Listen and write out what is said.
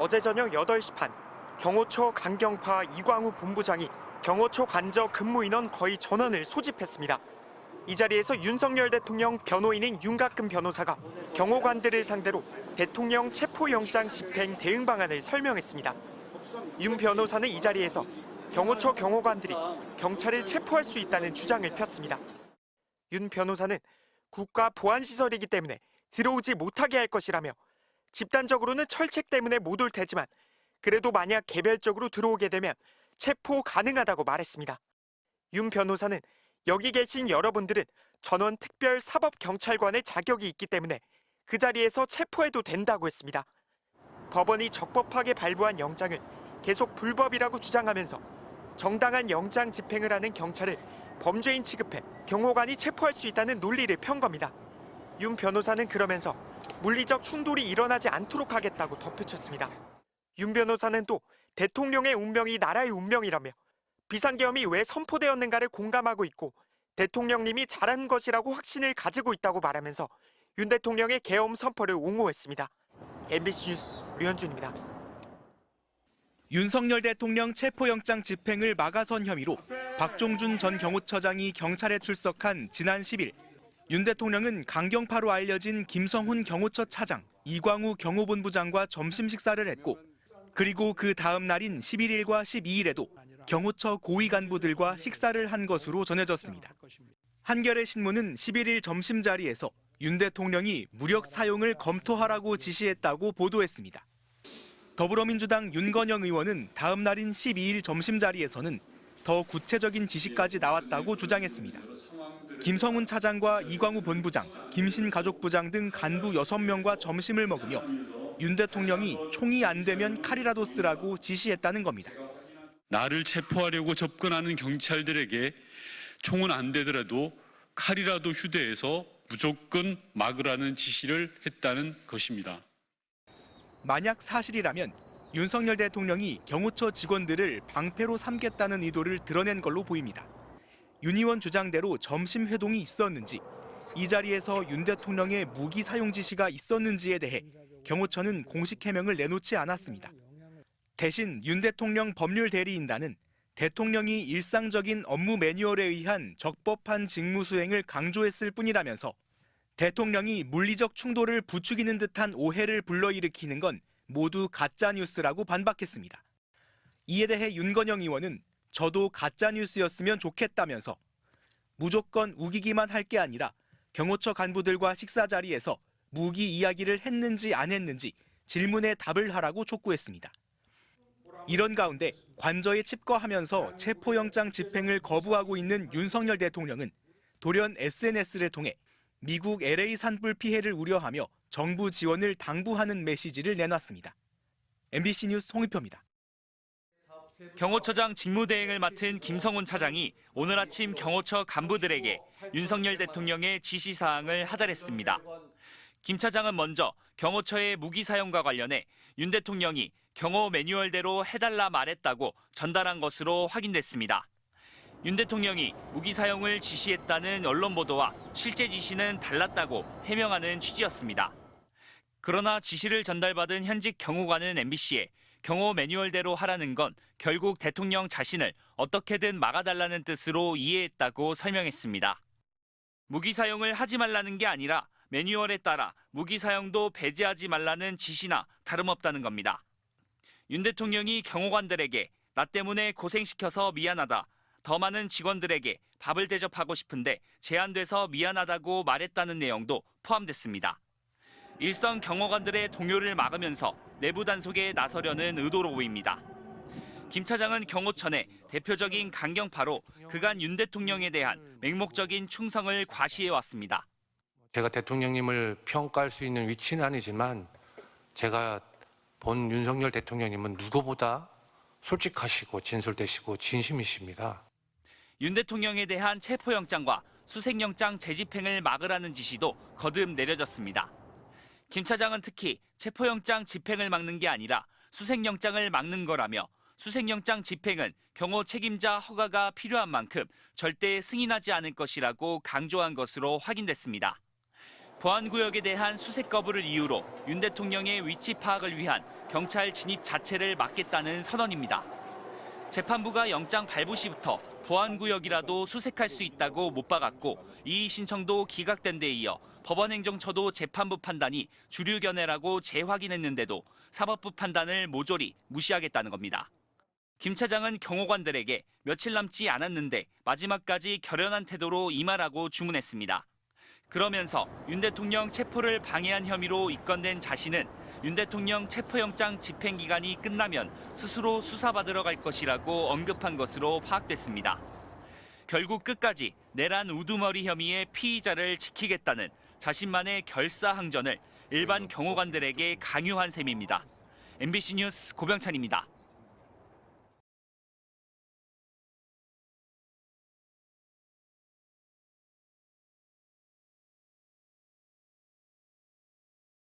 어제 저녁 8시 반, 경호처 강경파 이광우 본부장이 경호처 관저 근무 인원 거의 전원을 소집했습니다. 이 자리에서 윤석열 대통령 변호인인 윤곽근 변호사가 경호관들을 상대로 대통령 체포영장 집행 대응 방안을 설명했습니다. 윤 변호사는 이 자리에서 경호처 경호관들이 경찰을 체포할 수 있다는 주장을 폈습니다. 윤 변호사는 국가 보안시설이기 때문에 들어오지 못하게 할 것이라며 집단적으로는 철책 때문에 못 올 테지만 그래도 만약 개별적으로 들어오게 되면 체포 가능하다고 말했습니다. 윤 변호사는 여기 계신 여러분들은 전원 특별사법경찰관의 자격이 있기 때문에 그 자리에서 체포해도 된다고 했습니다. 법원이 적법하게 발부한 영장을 계속 불법이라고 주장하면서 정당한 영장 집행을 하는 경찰을 범죄인 취급해 경호관이 체포할 수 있다는 논리를 편 겁니다. 윤 변호사는 그러면서 물리적 충돌이 일어나지 않도록 하겠다고 덧붙였습니다. 윤 변호사는 또 대통령의 운명이 나라의 운명이라며 비상계엄이 왜 선포되었는가를 공감하고 있고 대통령님이 잘한 것이라고 확신을 가지고 있다고 말하면서 윤 대통령의 계엄 선포를 옹호했습니다. MBC 뉴스 류현준입니다. 윤석열 대통령 체포영장 집행을 막아선 혐의로 박종준 전 경호처장이 경찰에 출석한 지난 10일 윤 대통령은 강경파로 알려진 김성훈 경호처 차장, 이광우 경호본부장과 점심 식사를 했고 그리고 그 다음 날인 11일과 12일에도 경호처 고위 간부들과 식사를 한 것으로 전해졌습니다. 한겨레 신문은 11일 점심 자리에서 윤 대통령이 무력 사용을 검토하라고 지시했다고 보도했습니다. 더불어민주당 윤건영 의원은 다음 날인 12일 점심 자리에서는 더 구체적인 지시까지 나왔다고 주장했습니다. 김성훈 차장과 이광우 본부장, 김신 가족부장 등 간부 6명과 점심을 먹으며 윤 대통령이 총이 안 되면 칼이라도 쓰라고 지시했다는 겁니다. 나를 체포하려고 접근하는 경찰들에게 총은 안 되더라도 칼이라도 휴대해서 무조건 막으라는 지시를 했다는 것입니다. 만약 사실이라면 윤석열 대통령이 경호처 직원들을 방패로 삼겠다는 의도를 드러낸 걸로 보입니다. 윤 의원 주장대로 점심 회동이 있었는지, 이 자리에서 윤 대통령의 무기 사용 지시가 있었는지에 대해 경호처는 공식 해명을 내놓지 않았습니다. 대신 윤 대통령 법률 대리인단은 대통령이 일상적인 업무 매뉴얼에 의한 적법한 직무 수행을 강조했을 뿐이라면서 대통령이 물리적 충돌을 부추기는 듯한 오해를 불러일으키는 건 모두 가짜뉴스라고 반박했습니다. 이에 대해 윤건영 의원은 저도 가짜뉴스였으면 좋겠다면서 무조건 우기기만 할 게 아니라 경호처 간부들과 식사 자리에서 무기 이야기를 했는지 안 했는지 질문에 답을 하라고 촉구했습니다. 이런 가운데 관저에 칩거하면서 체포영장 집행을 거부하고 있는 윤석열 대통령은 돌연 SNS를 통해 미국 LA 산불 피해를 우려하며 정부 지원을 당부하는 메시지를 내놨습니다. MBC 뉴스 홍익표입니다. 경호처장 직무대행을 맡은 김성훈 차장이 오늘 아침 경호처 간부들에게 윤석열 대통령의 지시사항을 하달했습니다. 김 차장은 먼저 경호처의 무기 사용과 관련해 윤 대통령이 경호 매뉴얼대로 해달라 말했다고 전달한 것으로 확인됐습니다. 윤 대통령이 무기 사용을 지시했다는 언론 보도와 실제 지시는 달랐다고 해명하는 취지였습니다. 그러나 지시를 전달받은 현직 경호관은 MBC에 경호 매뉴얼대로 하라는 건 결국 대통령 자신을 어떻게든 막아달라는 뜻으로 이해했다고 설명했습니다. 무기 사용을 하지 말라는 게 아니라 매뉴얼에 따라 무기 사용도 배제하지 말라는 지시나 다름없다는 겁니다. 윤 대통령이 경호관들에게 나 때문에 고생시켜서 미안하다, 더 많은 직원들에게 밥을 대접하고 싶은데 제한돼서 미안하다고 말했다는 내용도 포함됐습니다. 일선 경호관들의 동요를 막으면서 내부 단속에 나서려는 의도로 보입니다. 김 차장은 경호처 내 대표적인 강경파로 그간 윤 대통령에 대한 맹목적인 충성을 과시해왔습니다. 제가 대통령님을 평가할 수 있는 위치는 아니지만 제가 본 윤석열 대통령님은 누구보다 솔직하시고 진솔되시고 진심이십니다. 윤 대통령에 대한 체포영장과 수색영장 재집행을 막으라는 지시도 거듭 내려졌습니다. 김 차장은 특히 체포영장 집행을 막는 게 아니라 수색영장을 막는 거라며 수색영장 집행은 경호 책임자 허가가 필요한 만큼 절대 승인하지 않을 것이라고 강조한 것으로 확인됐습니다. 보안구역에 대한 수색 거부를 이유로 윤 대통령의 위치 파악을 위한 경찰 진입 자체를 막겠다는 선언입니다. 재판부가 영장 발부 시부터 보안구역이라도 수색할 수 있다고 못 박았고 이의 신청도 기각된 데 이어 법원행정처도 재판부 판단이 주류견해라고 재확인했는데도 사법부 판단을 모조리 무시하겠다는 겁니다. 김 차장은 경호관들에게 며칠 남지 않았는데 마지막까지 결연한 태도로 임하라고 주문했습니다. 그러면서 윤 대통령 체포를 방해한 혐의로 입건된 자신은 윤 대통령 체포영장 집행기간이 끝나면 스스로 수사받으러 갈 것이라고 언급한 것으로 파악됐습니다. 결국 끝까지 내란 우두머리 혐의의 피의자를 지키겠다는 자신만의 결사항전을 일반 경호관들에게 강요한 셈입니다. MBC 뉴스 고병찬입니다.